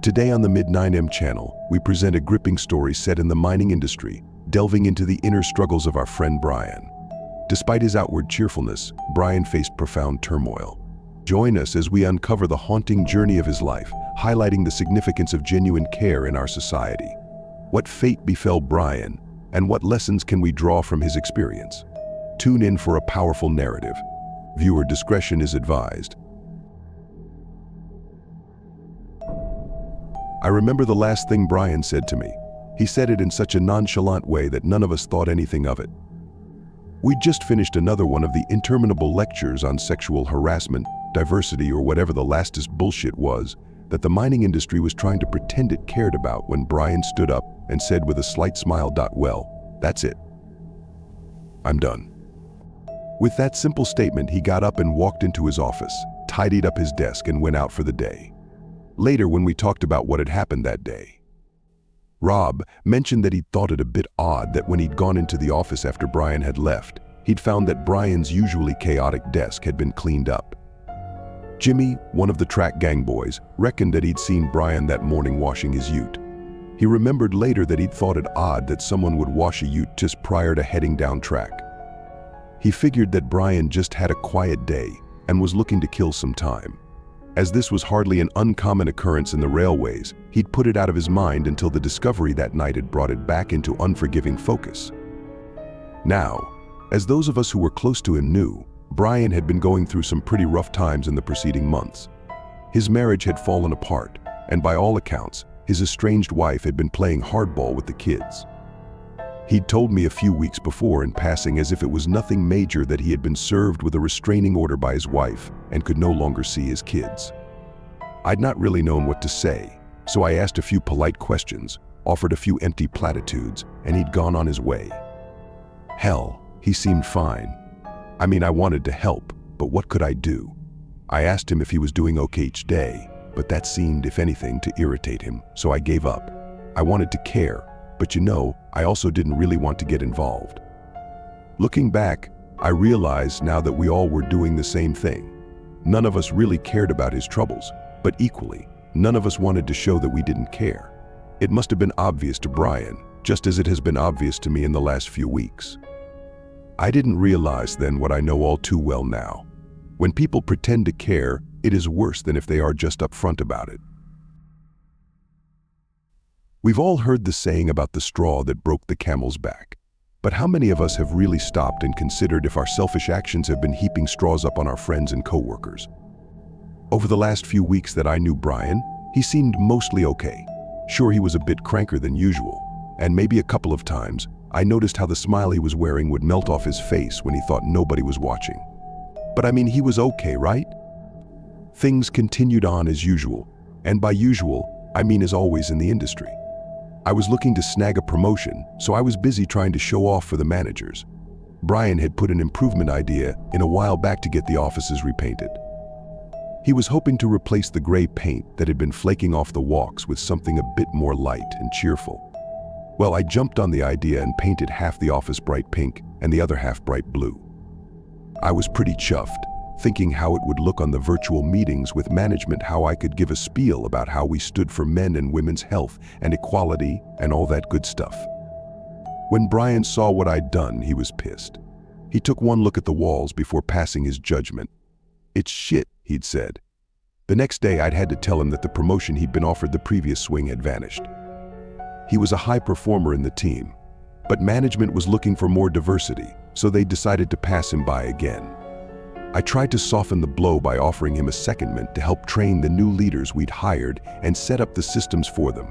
Today on the Mid-9M channel, we present a gripping story set in the mining industry, delving into the inner struggles of our friend Brian. Despite his outward cheerfulness, Brian faced profound turmoil. Join us as we uncover the haunting journey of his life, highlighting the significance of genuine care in our society. What fate befell Brian, and what lessons can we draw from his experience? Tune in for a powerful narrative. Viewer discretion is advised. I remember the last thing Brian said to me. He said it in such a nonchalant way that none of us thought anything of it. We'd just finished another one of the interminable lectures on sexual harassment, diversity, or whatever the lastest bullshit was that the mining industry was trying to pretend it cared about when Brian stood up and said with a slight smile, "Well, that's it. I'm done." With that simple statement, he got up and walked into his office, tidied up his desk, and went out for the day. Later, when we talked about what had happened that day, Rob mentioned that he'd thought it a bit odd that when he'd gone into the office after Brian had left, he'd found that Brian's usually chaotic desk had been cleaned up. Jimmy, one of the track gang boys, reckoned that he'd seen Brian that morning washing his ute. He remembered later that he'd thought it odd that someone would wash a ute just prior to heading down track. He figured that Brian just had a quiet day and was looking to kill some time. As this was hardly an uncommon occurrence in the railways, he'd put it out of his mind until the discovery that night had brought it back into unforgiving focus. Now, as those of us who were close to him knew, Brian had been going through some pretty rough times in the preceding months. His marriage had fallen apart, and by all accounts, his estranged wife had been playing hardball with the kids. He'd told me a few weeks before in passing, as if it was nothing major, that he had been served with a restraining order by his wife and could no longer see his kids. I'd not really known what to say, so I asked a few polite questions, offered a few empty platitudes, and he'd gone on his way. Hell, he seemed fine. I mean, I wanted to help, but what could I do? I asked him if he was doing okay each day, but that seemed, if anything, to irritate him, so I gave up. I wanted to care, but I also didn't really want to get involved. Looking back, I realized now that we all were doing the same thing. None of us really cared about his troubles, but equally, none of us wanted to show that we didn't care. It must have been obvious to Brian, just as it has been obvious to me in the last few weeks. I didn't realize then what I know all too well now. When people pretend to care, it is worse than if they are just upfront about it. We've all heard the saying about the straw that broke the camel's back. But how many of us have really stopped and considered if our selfish actions have been heaping straws up on our friends and co-workers? Over the last few weeks that I knew Brian, he seemed mostly okay. Sure, he was a bit cranker than usual, and maybe a couple of times, I noticed how the smile he was wearing would melt off his face when he thought nobody was watching. But I mean, he was okay, right? Things continued on as usual, and by usual, I mean as always in the industry. I was looking to snag a promotion, so I was busy trying to show off for the managers. Brian had put an improvement idea in a while back to get the offices repainted. He was hoping to replace the gray paint that had been flaking off the walks with something a bit more light and cheerful. Well, I jumped on the idea and painted half the office bright pink and the other half bright blue. I was pretty chuffed, thinking how it would look on the virtual meetings with management, how I could give a spiel about how we stood for men and women's health and equality and all that good stuff. When Brian saw what I'd done, he was pissed. He took one look at the walls before passing his judgment. "It's shit," he'd said. The next day, I'd had to tell him that the promotion he'd been offered the previous swing had vanished. He was a high performer in the team, but management was looking for more diversity, so they decided to pass him by again. I tried to soften the blow by offering him a secondment to help train the new leaders we'd hired and set up the systems for them.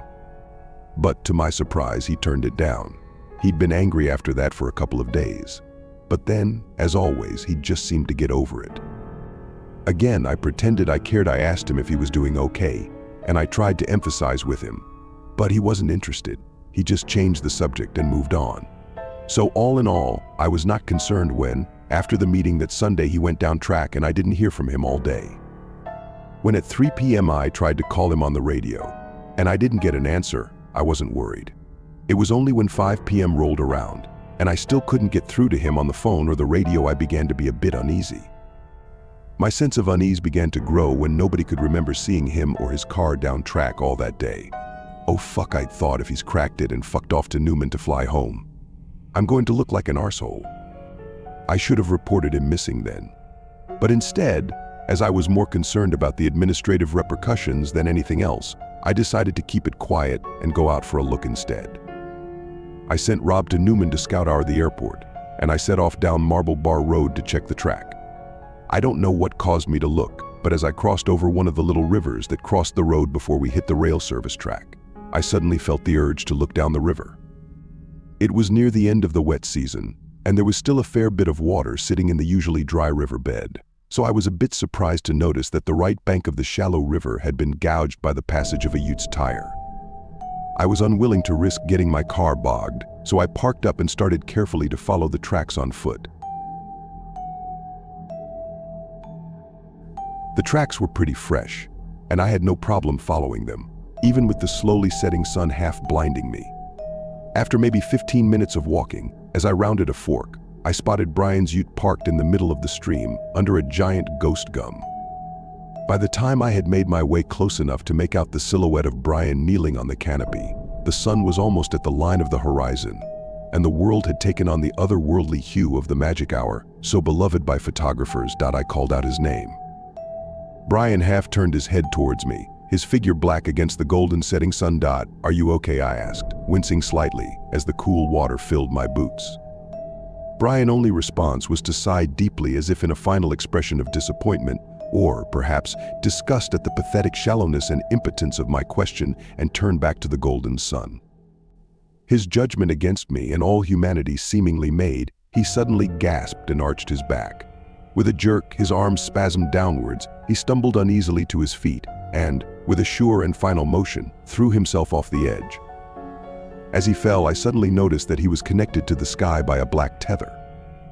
But to my surprise, he turned it down. He'd been angry after that for a couple of days. But then, as always, he just seemed to get over it. Again, I pretended I cared. I asked him if he was doing okay, and I tried to emphasize with him. But he wasn't interested. He just changed the subject and moved on. So all in all, I was not concerned when, after the meeting that Sunday, he went down track and I didn't hear from him all day. When at 3 p.m. I tried to call him on the radio, and I didn't get an answer, I wasn't worried. It was only when 5 p.m. rolled around, and I still couldn't get through to him on the phone or the radio, I began to be a bit uneasy. My sense of unease began to grow when nobody could remember seeing him or his car down track all that day. Oh fuck, I'd thought, if he's cracked it and fucked off to Newman to fly home, I'm going to look like an arsehole. I should have reported him missing then. But instead, as I was more concerned about the administrative repercussions than anything else, I decided to keep it quiet and go out for a look instead. I sent Rob to Newman to scout the airport, and I set off down Marble Bar Road to check the track. I don't know what caused me to look, but as I crossed over one of the little rivers that crossed the road before we hit the rail service track, I suddenly felt the urge to look down the river. It was near the end of the wet season, and there was still a fair bit of water sitting in the usually dry river bed, so I was a bit surprised to notice that the right bank of the shallow river had been gouged by the passage of a Ute's tire. I was unwilling to risk getting my car bogged, so I parked up and started carefully to follow the tracks on foot. The tracks were pretty fresh, and I had no problem following them, even with the slowly setting sun half blinding me. After maybe 15 minutes of walking, as I rounded a fork, I spotted Brian's ute parked in the middle of the stream under a giant ghost gum. By the time I had made my way close enough to make out the silhouette of Brian kneeling on the canopy, the sun was almost at the line of the horizon, and the world had taken on the otherworldly hue of the magic hour, so beloved by photographers. I called out his name. Brian half turned his head towards me, his figure black against the golden setting sun. "Are you okay?" I asked, wincing slightly as the cool water filled my boots. Brian's only response was to sigh deeply, as if in a final expression of disappointment, or perhaps disgust at the pathetic shallowness and impotence of my question, and turn back to the golden sun. His judgment against me and all humanity seemingly made, he suddenly gasped and arched his back. With a jerk, his arms spasmed downwards, he stumbled uneasily to his feet and, with a sure and final motion, threw himself off the edge. As he fell, I suddenly noticed that he was connected to the sky by a black tether.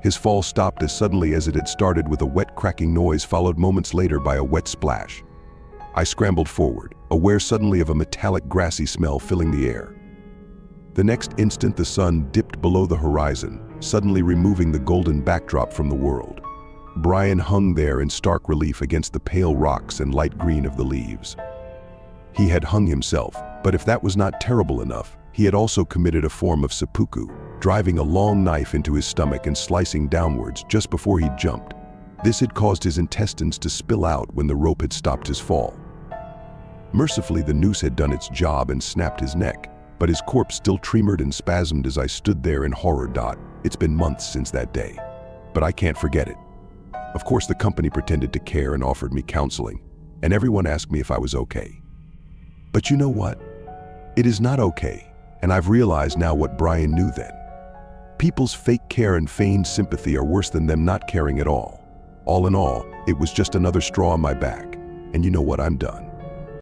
His fall stopped as suddenly as it had started, with a wet cracking noise followed moments later by a wet splash. I scrambled forward, aware suddenly of a metallic grassy smell filling the air. The next instant the sun dipped below the horizon, suddenly removing the golden backdrop from the world. Brian hung there in stark relief against the pale rocks and light green of the leaves. He had hung himself, but if that was not terrible enough, he had also committed a form of seppuku, driving a long knife into his stomach and slicing downwards just before he jumped. This had caused his intestines to spill out when the rope had stopped his fall. Mercifully, the noose had done its job and snapped his neck, but his corpse still tremored and spasmed as I stood there in horror. It's been months since that day, but I can't forget it. Of course, the company pretended to care and offered me counseling, and everyone asked me if I was okay. But you know what? It is not okay, and I've realized now what Brian knew then. People's fake care and feigned sympathy are worse than them not caring at all. All in all, it was just another straw on my back, and you know what? I'm done.